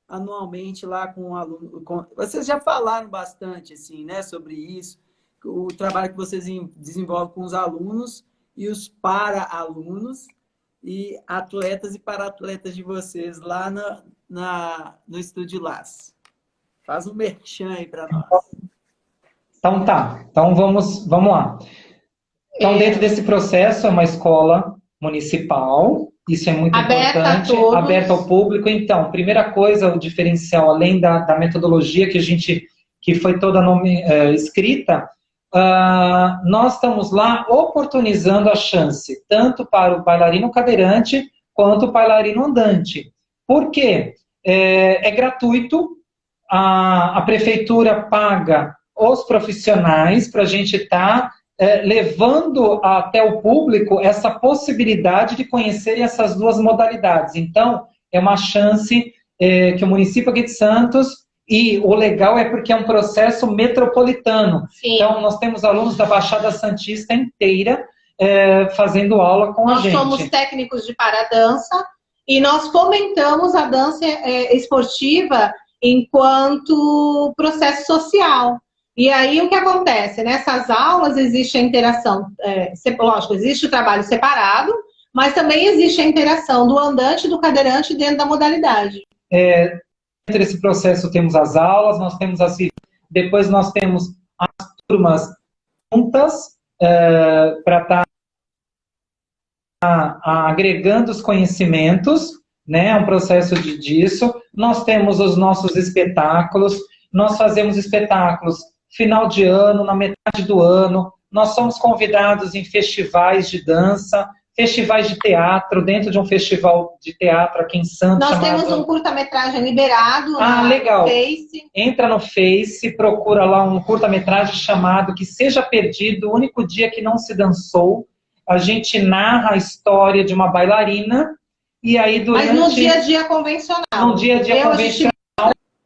anualmente lá com o aluno. Vocês já falaram bastante assim, né, sobre isso, o trabalho que vocês desenvolvem com os alunos e os para-alunos e atletas e para-atletas de vocês lá no Estúdio Laço. Faz um merchan aí para nós. Então tá, então vamos lá. Então dentro desse processo é uma escola municipal, isso é muito importante, aberta ao público. Então, primeira coisa, o diferencial, além da metodologia que foi toda escrita, nós estamos lá oportunizando a chance, tanto para o bailarino cadeirante, quanto o bailarino andante. Por quê? É gratuito, a prefeitura paga os profissionais para a gente estar levando até o público essa possibilidade de conhecer essas 2 modalidades. Então, é uma chance que o município aqui de Santos, e o legal é porque é um processo metropolitano. Sim. Então, nós temos alunos da Baixada Santista inteira fazendo aula com a gente. Nós somos técnicos de paradança e nós fomentamos a dança esportiva enquanto processo social. E aí, o que acontece? Nessas aulas existe a interação, lógico, existe o trabalho separado, mas também existe a interação do andante e do cadeirante dentro da modalidade. Dentro desse processo temos as aulas, depois nós temos as turmas juntas para estar agregando os conhecimentos, né? É um processo disso. Nós temos os nossos espetáculos, nós fazemos espetáculos final de ano, na metade do ano, nós somos convidados em festivais de dança, festivais de teatro, dentro de um festival de teatro aqui em Santos. Nós temos um curta-metragem liberado legal. No Face. Entra no Face, procura lá um curta-metragem chamado Que Seja Perdido, o único dia que não se dançou. A gente narra a história de uma bailarina e aí durante... Mas no dia a dia convencional. No dia a dia convencional.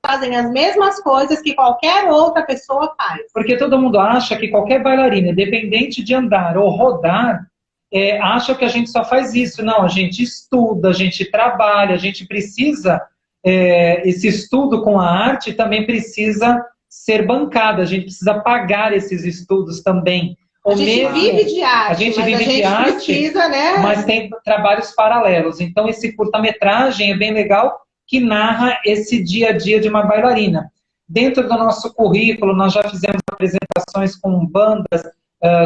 Fazem as mesmas coisas que qualquer outra pessoa faz. Porque todo mundo acha que qualquer bailarina, independente de andar ou rodar, acha que a gente só faz isso. Não, a gente estuda, a gente trabalha, a gente precisa, esse estudo com a arte também precisa ser bancada, a gente precisa pagar esses estudos também. A gente vive de arte, a gente vive de arte, precisa, né? Mas tem trabalhos paralelos. Então esse curta-metragem é bem legal, que narra esse dia a dia de uma bailarina. Dentro do nosso currículo, nós já fizemos apresentações com bandas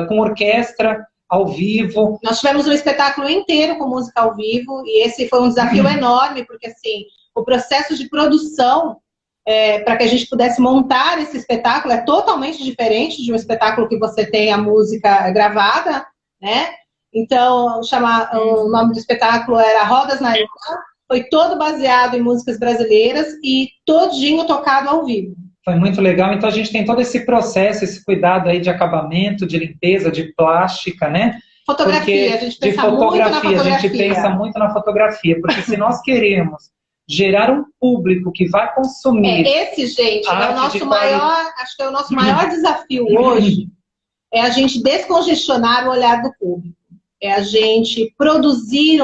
com orquestra ao vivo. Nós tivemos um espetáculo inteiro com música ao vivo, e esse foi um desafio enorme, porque assim, o processo de produção para que a gente pudesse montar esse espetáculo é totalmente diferente de um espetáculo que você tem a música gravada, né? Então, o nome do espetáculo era Rodas na Ilha, foi todo baseado em músicas brasileiras e todinho tocado ao vivo. Foi muito legal. Então, a gente tem todo esse processo, esse cuidado aí de acabamento, de limpeza, de plástica, né? Fotografia, a gente pensa muito na fotografia. A gente pensa muito na fotografia, porque se nós queremos gerar um público que vai consumir... Gente, é o nosso maior, acho que é o nosso maior desafio hoje, é a gente descongestionar o olhar do público. É a gente produzir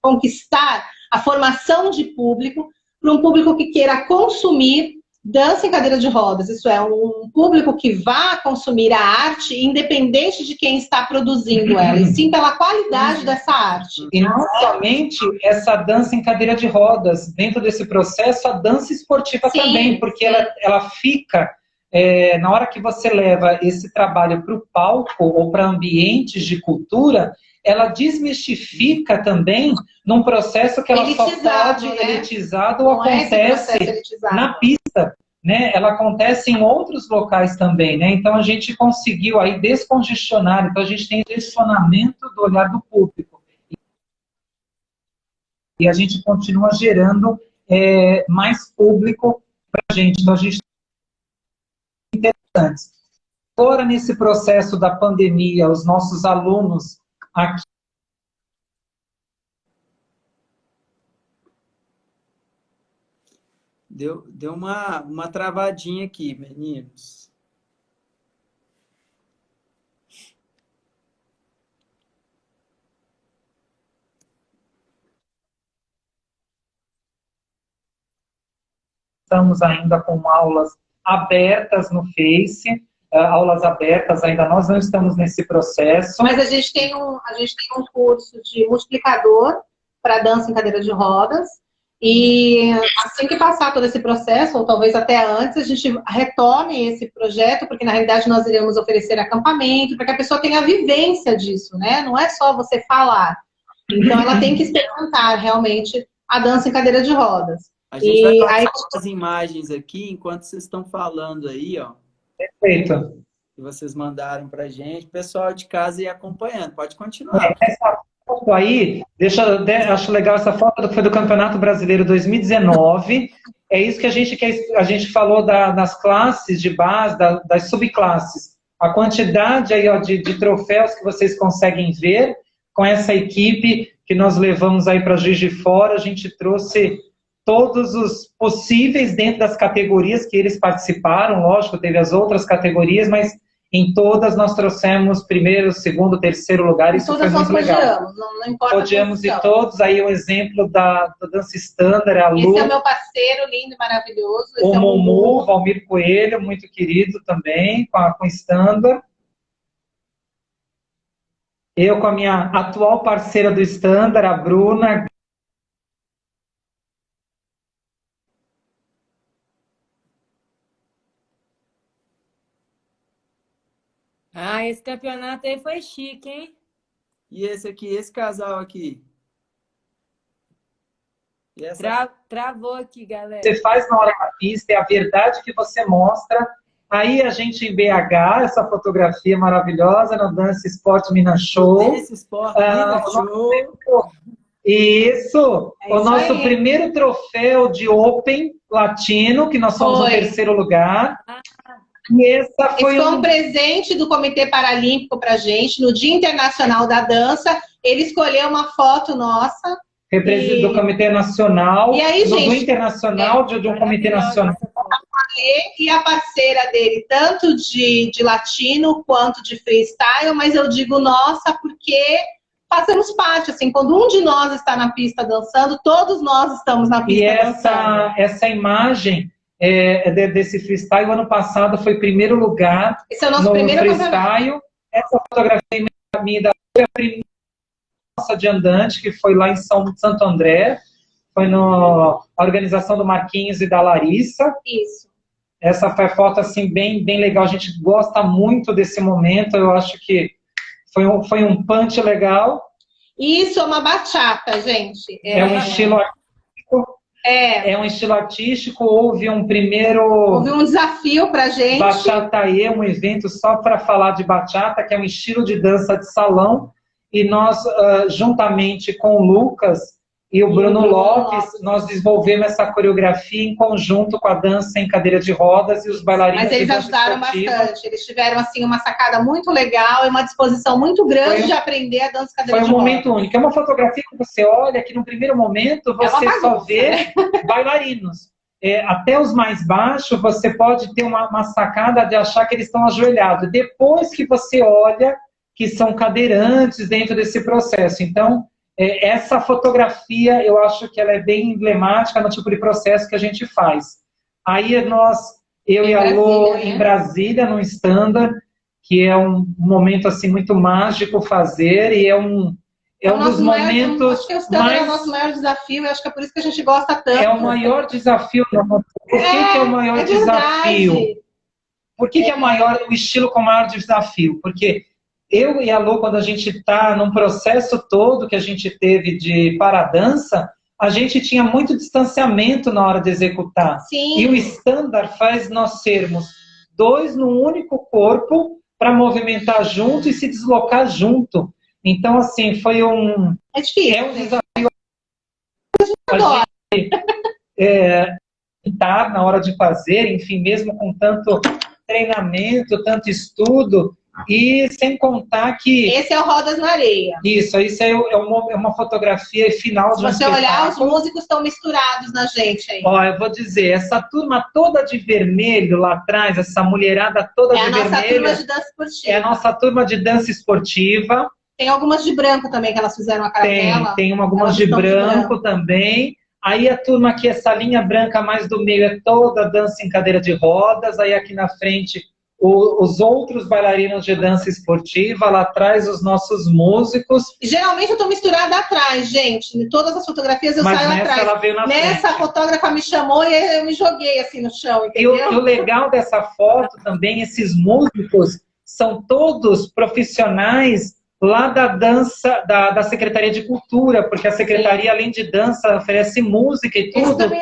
conquistar a formação de público para um público que queira consumir dança em cadeira de rodas. Isso é, um público que vá consumir a arte independente de quem está produzindo ela, e sim pela qualidade dessa arte. E não somente essa dança em cadeira de rodas, dentro desse processo, a dança esportiva também, porque ela fica... na hora que você leva esse trabalho para o palco ou para ambientes de cultura, ela desmistifica também num processo que ela só pode elitizado ou acontece na pista, né? Ela acontece em outros locais também, né? Então a gente conseguiu aí descongestionar, então a gente tem direcionamento do olhar do público. E a gente continua gerando mais público para a gente. Então a gente interessantes. Agora, nesse processo da pandemia, os nossos alunos aqui... Deu uma travadinha aqui, meninos. Estamos ainda com aulas abertas no Face, aulas abertas, ainda nós não estamos nesse processo. Mas a gente tem um curso de multiplicador para dança em cadeira de rodas, e assim que passar todo esse processo, ou talvez até antes, a gente retome esse projeto, porque na realidade nós iremos oferecer acampamento, para que a pessoa tenha a vivência disso, né? Não é só você falar. Então ela tem que experimentar realmente a dança em cadeira de rodas. A gente vai passar as imagens aqui enquanto vocês estão falando aí, ó. Perfeito. Que vocês mandaram pra gente. O pessoal de casa ir acompanhando. Pode continuar. Essa foto aí, acho legal essa foto, foi do Campeonato Brasileiro 2019. É isso que a gente falou das classes de base, das subclasses. A quantidade aí, ó, de troféus que vocês conseguem ver com essa equipe que nós levamos aí para Juiz de Fora. A gente trouxe todos os possíveis dentro das categorias que eles participaram, lógico, teve as outras categorias, mas em todas nós trouxemos primeiro, segundo, terceiro lugar, isso foi muito legal. Não importa. Podiamos ir todos, aí um exemplo da dança standard, a Lu. Esse é o meu parceiro, lindo e maravilhoso. Esse o Mumu, Valmir Coelho, muito querido também, com standard. Eu com a minha atual parceira do standard, a Bruna. Ah, esse campeonato aí foi chique, hein? E esse aqui, esse casal aqui? E essa... Travou aqui, galera. Você faz na hora da pista, é a verdade que você mostra. Aí a gente em BH, essa fotografia maravilhosa, no Dance Sport Minas Show. Dance Sport Minas Show. Isso! O nosso primeiro troféu de Open Latino, que nós somos no terceiro lugar. E essa foi um presente do Comitê Paralímpico pra gente, no Dia Internacional da Dança. Ele escolheu uma foto nossa. Do Comitê Nacional, e aí, do Internacional, de um Comitê Nacional. E a parceira dele, tanto de latino quanto de freestyle, mas eu digo nossa porque fazemos parte, assim, quando um de nós está na pista dançando, todos nós estamos na pista dançando. E essa imagem desse freestyle, ano passado foi primeiro lugar. Esse é o nosso primeiro freestyle. Essa fotografia minha da primeira nossa de andante, que foi lá em Santo André, foi na organização do Marquinhos e da Larissa. Isso. Essa foi a foto assim, bem legal. A gente gosta muito desse momento. Eu acho que foi um punch legal. Isso é uma bachata, gente. É um estilo artístico. É um estilo artístico. Houve um desafio pra gente. Bachataê, um evento só para falar de bachata, que é um estilo de dança de salão. E nós, juntamente com o Lucas e o Bruno Lopes, nós desenvolvemos essa coreografia em conjunto com a dança em cadeira de rodas e os bailarinos. Mas eles ajudaram bastante, eles tiveram assim, uma sacada muito legal e uma disposição muito grande de aprender a dança em cadeira de rodas. Foi um momento único. É uma fotografia que você olha, que no primeiro momento você só vê bailarinos. Até os mais baixos, você pode ter uma sacada de achar que eles estão ajoelhados. Depois que você olha que são cadeirantes dentro desse processo. Então, essa fotografia, eu acho que ela é bem emblemática no tipo de processo que a gente faz. Aí eu e a Lô, em Brasília, no Standard, que é um momento assim muito mágico fazer, e é um dos momentos acho que o Standard é o nosso maior desafio, e acho que é por isso que a gente gosta tanto. É o maior desafio. Por que é o maior desafio? Por que é o estilo com o maior desafio? Porque eu e a Lô, quando a gente está num processo todo que a gente teve de paradança, a gente tinha muito distanciamento na hora de executar. Sim. E o Standard faz nós sermos dois num único corpo para movimentar junto e se deslocar junto. Então, assim, foi um... É difícil. É um desafio. A gente tá na hora de fazer, enfim, mesmo com tanto treinamento, tanto estudo, e sem contar que... Esse é o Rodas na Areia. Isso é uma fotografia final de um espetáculo. Se você olhar, os músicos estão misturados na gente aí. Ó, eu vou dizer, essa turma toda de vermelho lá atrás, essa mulherada toda de vermelho... É a nossa turma de dança esportiva. É a nossa turma de dança esportiva. Tem algumas de branco também, que elas fizeram a cartela. Tem algumas de branco também. Aí a turma aqui, essa linha branca mais do meio, é toda dança em cadeira de rodas. Aí aqui na frente, os outros bailarinos de dança esportiva. Lá atrás, os nossos músicos. Geralmente eu tô misturada atrás, gente. Em todas as fotografias eu saio atrás. Ela veio na frente. A fotógrafa me chamou e eu me joguei assim no chão, entendeu? E o legal dessa foto também, esses músicos são todos profissionais lá da dança, da Secretaria de Cultura, porque a Secretaria, além de dança, oferece música e tudo.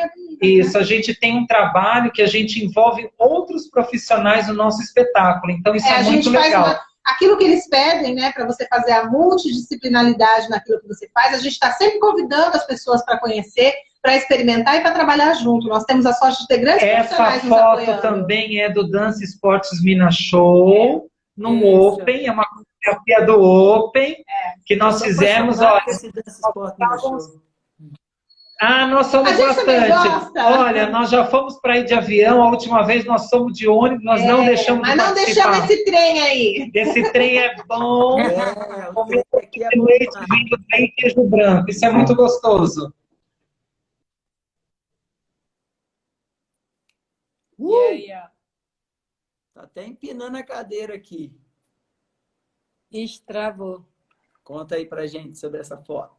Isso, a gente tem um trabalho que a gente envolve outros profissionais no nosso espetáculo, então isso é muito legal. Aquilo que eles pedem, né, para você fazer a multidisciplinaridade naquilo que você faz, a gente está sempre convidando as pessoas para conhecer, para experimentar e para trabalhar junto. Nós temos a sorte de ter grandes profissionais nos apoiando. Essa foto também é do Dança Esportes Minas Show, no Open, é uma fotografia do Open, que nós fizemos. Nós somos bastante. Olha, nós já fomos para ir de avião, a última vez nós fomos de ônibus, nós não deixamos de participar. Mas não deixamos esse trem aí. Esse trem é bom. Aqui é leite vindo bem queijo branco, isso é muito gostoso. E aí, ó. Tá até empinando a cadeira aqui. Travou. Conta aí pra gente sobre essa foto.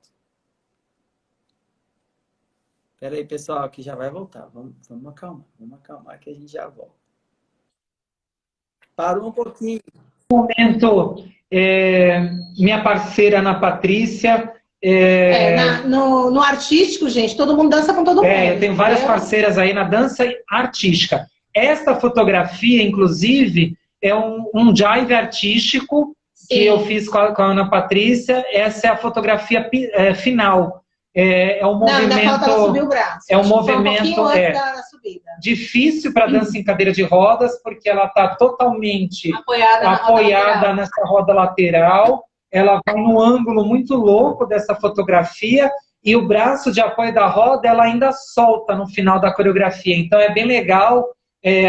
Espera aí, pessoal, que já vai voltar. Vamos acalmar que a gente já volta. Parou um pouquinho. No momento, minha parceira Ana Patrícia... No artístico, gente, todo mundo dança com todo mundo. Eu tenho várias parceiras aí na dança artística. Esta fotografia, inclusive, é um jive artístico que eu fiz com a Ana Patrícia. Essa é a fotografia final. É um movimento. Não, ainda falta ela subir o braço. É um movimento difícil para dança em cadeira de rodas, porque ela está totalmente apoiada nessa roda lateral. Ela vai num ângulo muito louco dessa fotografia. E o braço de apoio da roda, ela ainda solta no final da coreografia. Então é bem legal.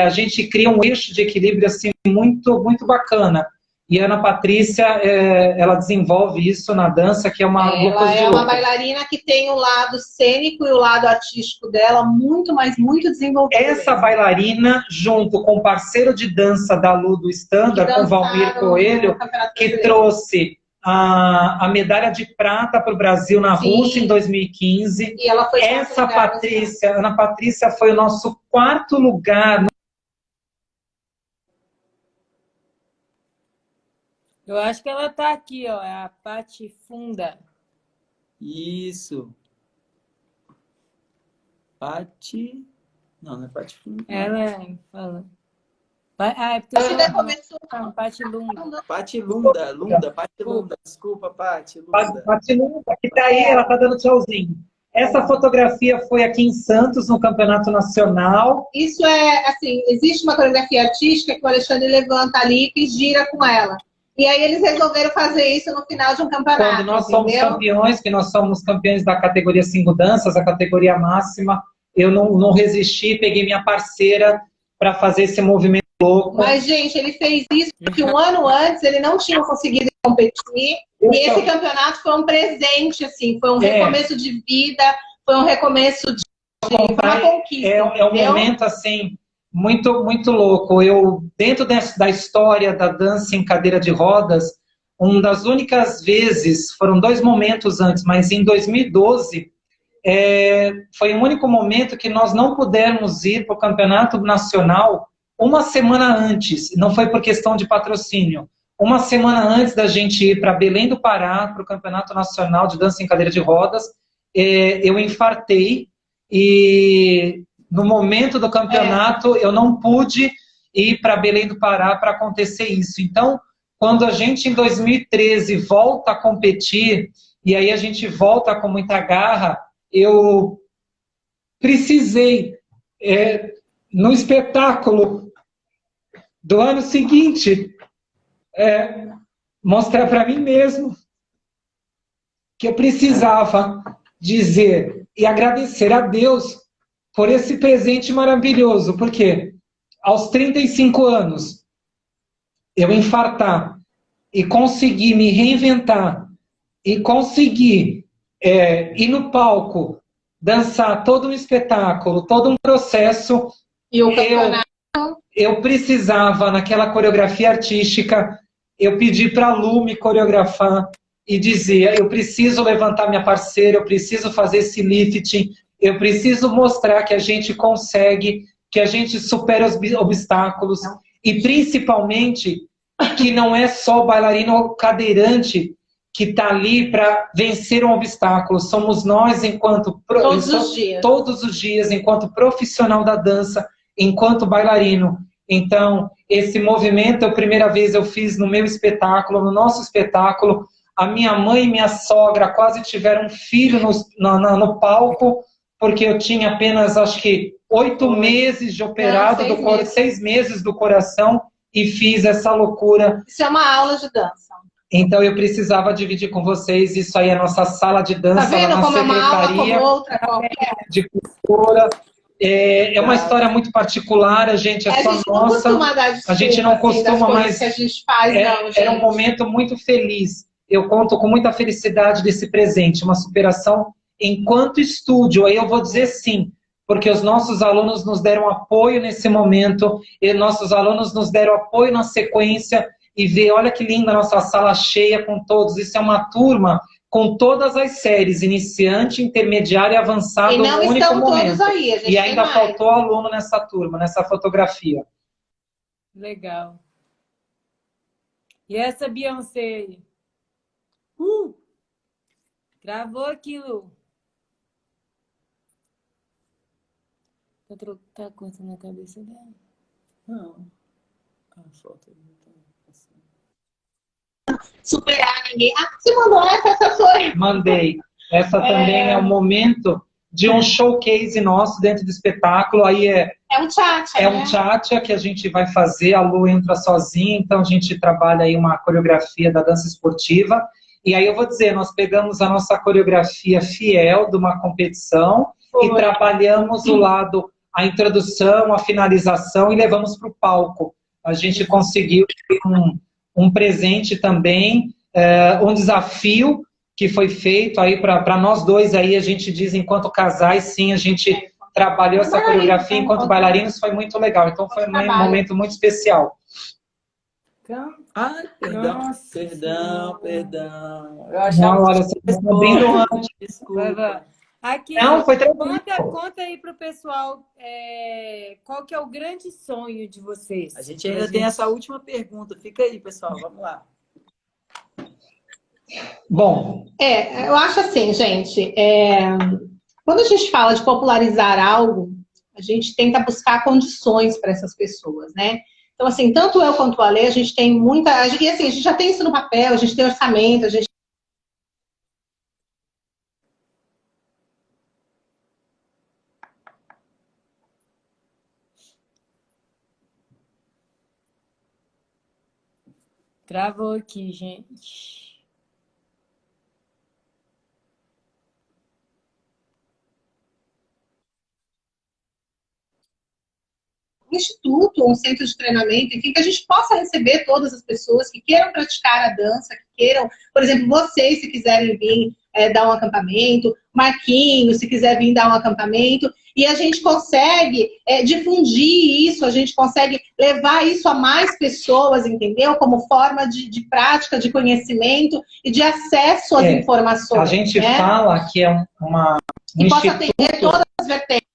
A gente cria um eixo de equilíbrio assim, muito, muito bacana. E a Ana Patrícia, ela desenvolve isso na dança, que é uma coisa de louco. Ela é uma bailarina que tem o lado cênico e o lado artístico dela muito, mas muito desenvolvido. Essa bailarina, junto com o parceiro de dança da Lu do Standard, com o Valmir Coelho, que trouxe a medalha de prata para o Brasil na Rússia em 2015. E ela foi Ana Patrícia foi o nosso 4º lugar Eu acho que ela tá aqui, ó, é a Pati Funda. Isso. Pati... Não, não é Pati Funda. Ela é... Fala. É porque Acho que ainda começou. Pati Lunda. Pati Lunda, Pati Lunda. Desculpa, Pati Lunda. Patilunda, que tá aí, ela tá dando tchauzinho. Essa fotografia foi aqui em Santos, no Campeonato Nacional. Isso é, assim, existe uma coreografia artística que o Alexandre levanta ali e gira com ela. E aí eles resolveram fazer isso no final de um campeonato, Quando nós somos entendeu? campeões, que nós somos campeões da categoria 5 danças, a categoria máxima, eu não resisti, peguei minha parceira para fazer esse movimento louco. Mas, gente, ele fez isso porque um ano antes ele não tinha conseguido competir. E esse campeonato foi um presente, assim, foi um recomeço de vida, foi um recomeço de uma conquista. É um momento, assim, muito, muito louco. Eu, dentro da história da dança em cadeira de rodas, uma das únicas vezes, foram 2 momentos antes, mas em 2012, foi o único momento que nós não pudemos ir para o campeonato nacional uma semana antes. Não foi por questão de patrocínio. Uma semana antes da gente ir para Belém do Pará, para o Campeonato Nacional de Dança em Cadeira de Rodas, eu infartei e no momento do campeonato eu não pude ir para Belém do Pará para acontecer isso. Então, quando a gente em 2013 volta a competir, e aí a gente volta com muita garra, eu precisei, no espetáculo do ano seguinte, mostrar para mim mesmo que eu precisava dizer e agradecer a Deus por esse presente maravilhoso, porque aos 35 anos eu infartar e conseguir me reinventar e conseguir ir no palco, dançar todo um espetáculo, todo um processo, E o campeonato... eu precisava, naquela coreografia artística, eu pedi para a Lu me coreografar e dizia, eu preciso levantar minha parceira, eu preciso fazer esse lifting, eu preciso mostrar que a gente consegue, que a gente supera os obstáculos e principalmente que não é só o bailarino cadeirante que está ali para vencer um obstáculo, somos nós enquanto... Todos os dias, enquanto profissional da dança, enquanto bailarino. Então, esse movimento, a primeira vez eu fiz no meu espetáculo, no nosso espetáculo. A minha mãe e minha sogra quase tiveram um filho no palco, porque eu tinha apenas, acho que, 8 meses de operado, 6 meses do coração, e fiz essa loucura. Isso é uma aula de dança. Então, eu precisava dividir com vocês, isso aí é a nossa sala de dança, tá vendo? Na como secretaria é uma aula, como outra qualquer. De cultura. É uma história muito particular, a gente é só nossa. A gente não costuma mais. Que a gente faz, não, gente. Era um momento muito feliz. Eu conto com muita felicidade desse presente, uma superação enquanto estúdio. Aí eu vou dizer sim, porque os nossos alunos nos deram apoio nesse momento, e nossos alunos nos deram apoio na sequência, e ver, olha que linda a nossa sala cheia com todos. Isso é uma turma com todas as séries, iniciante, intermediário e avançado, e não no único estão momento. Todos aí, a gente e ainda mais. faltou aluno nessa turma, nessa fotografia. Legal. E essa Beyoncé aí? Gravou aquilo. Tá cortando a cabeça dela? Não. A foto superar ninguém. Ah, você mandou essa foi? Mandei. Essa também é o momento de um showcase nosso dentro do espetáculo. Aí é um chat, um chat que a gente vai fazer. A Lu entra sozinha, então a gente trabalha aí uma coreografia da dança esportiva. E aí eu vou dizer, nós pegamos a nossa coreografia fiel de uma competição e trabalhamos o lado, a introdução, a finalização e levamos para o palco. A gente conseguiu um presente também, um desafio que foi feito aí para nós dois aí, a gente diz, enquanto casais, sim, a gente trabalhou essa coreografia enquanto bailarinos, foi muito legal. Então foi um momento muito especial. Ai, perdão, Nossa, perdão. Eu Não, achava olha, você está abrindo antes. Desculpa. Aqui, não, foi tranquilo. Conta aí pro pessoal qual que é o grande sonho de vocês. A gente ainda tem essa última pergunta. Fica aí, pessoal. Vamos lá. Bom, eu acho assim, gente, quando a gente fala de popularizar algo, a gente tenta buscar condições para essas pessoas, né? Então, assim, tanto eu quanto a Alê, a gente tem muita... E assim, a gente já tem isso no papel, a gente tem orçamento, a gente... Travou aqui, gente. Um instituto, um centro de treinamento, enfim, que a gente possa receber todas as pessoas que queiram praticar a dança, que queiram, por exemplo, vocês, se quiserem vir dar um acampamento, Marquinhos, se quiser vir dar um acampamento, e a gente consegue difundir isso, a gente consegue levar isso a mais pessoas, entendeu? Como forma de prática, de conhecimento e de acesso às informações. A gente fala que é um que possa atender todas as vertentes.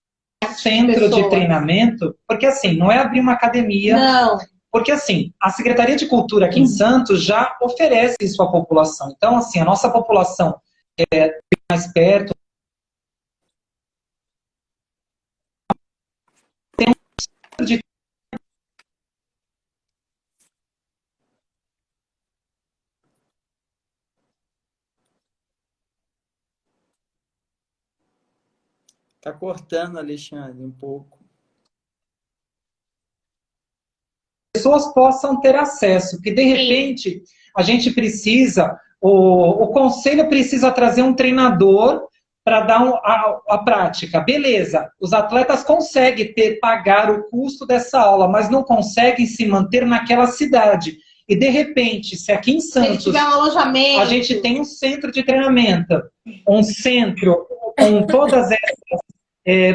Centro de treinamento, porque assim, não é abrir uma academia. Não. Porque assim, a Secretaria de Cultura aqui em Santos já oferece isso à população. Então, assim, a nossa população é mais perto. Tem um centro de... Tá cortando, Alexandre, um pouco. Pessoas possam ter acesso, que de repente a gente precisa, o conselho precisa trazer um treinador para dar a prática. Beleza, os atletas conseguem pagar o custo dessa aula, mas não conseguem se manter naquela cidade. E de repente, se aqui em Santos tiver um alojamento, a gente tem um centro de treinamento, um centro com todas essas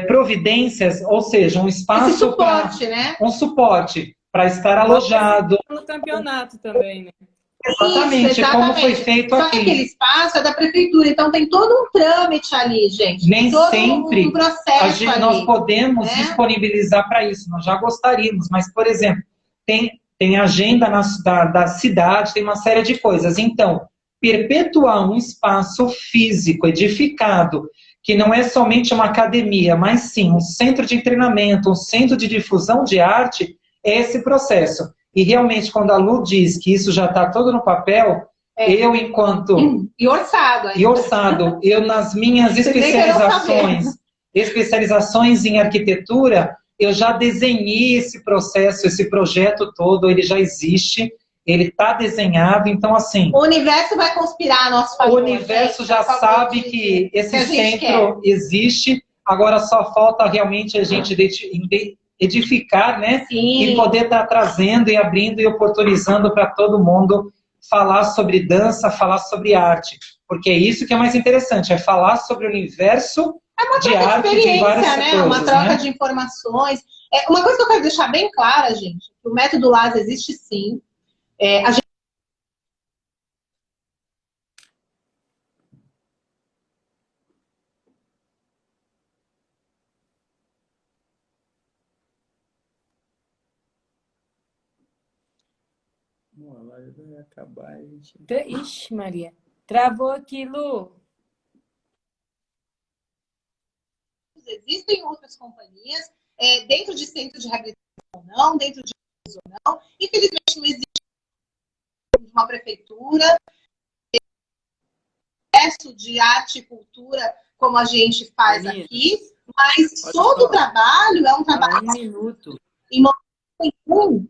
providências, ou seja, um espaço, esse suporte, né? Um suporte para estar alojado. No campeonato também, né? Exatamente, isso, exatamente, como foi feito Só aqui. que aquele espaço é da prefeitura, então tem todo um trâmite ali, gente. Nem todo sempre um processo ali, nós podemos né? disponibilizar para isso, nós já gostaríamos, mas, por exemplo, tem agenda da cidade, tem uma série de coisas. Então, perpetuar um espaço físico edificado, que não é somente uma academia, mas sim um centro de treinamento, um centro de difusão de arte, é esse processo. E realmente, quando a Lu diz que isso já está todo no papel, eu enquanto... E orçado. Ainda. E orçado. Eu, nas minhas especializações em arquitetura, eu já desenhei esse processo, esse projeto todo, ele já existe, ele está desenhado, então assim... O universo vai conspirar a nosso favor. O universo já sabe que esse centro existe, agora só falta realmente a gente edificar, né? Sim. E poder estar trazendo e abrindo e oportunizando para todo mundo falar sobre dança, falar sobre arte. Porque é isso que é mais interessante, é falar sobre o universo de arte de várias coisas. Uma troca de informações. Uma coisa que eu quero deixar bem clara, gente, que o método LAS existe sim. A gente... Bom, a live vai acabar, gente. Ixi, Maria. Travou aqui, Lu. Existem outras companhias, dentro de centro de reabilitação ou não, dentro de ou não. Infelizmente, não existe uma prefeitura, processo de arte e cultura como a gente faz aqui, mas todo o trabalho é um trabalho... Um minuto. Em momento nenhum,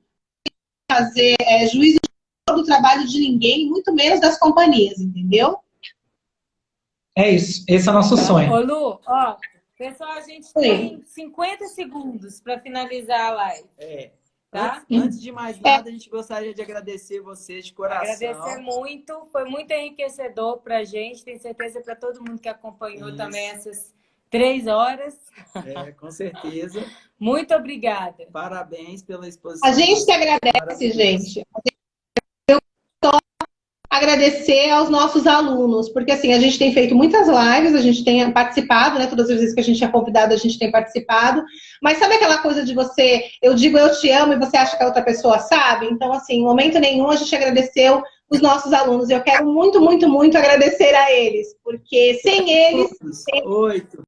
fazer juízo do trabalho de ninguém, muito menos das companhias, entendeu? É isso, esse é o nosso sonho. Ô, Lu, ó, pessoal, a gente tem 50 segundos para finalizar a live. Tá? Antes de mais nada, a gente gostaria de agradecer vocês de coração. Agradecer muito, foi muito enriquecedor para a gente, tenho certeza para todo mundo que acompanhou também essas 3 horas. Com certeza. Muito obrigada. Parabéns pela exposição. A gente que agradece, gente. Eu só agradecer aos nossos alunos, porque assim, a gente tem feito muitas lives, a gente tem participado, né? Todas as vezes que a gente é convidado, a gente tem participado. Mas sabe aquela coisa de você, eu digo eu te amo e você acha que a outra pessoa sabe? Então, assim, em momento nenhum a gente agradeceu os nossos alunos. Eu quero muito, muito, muito agradecer a eles, porque sem eles... 8.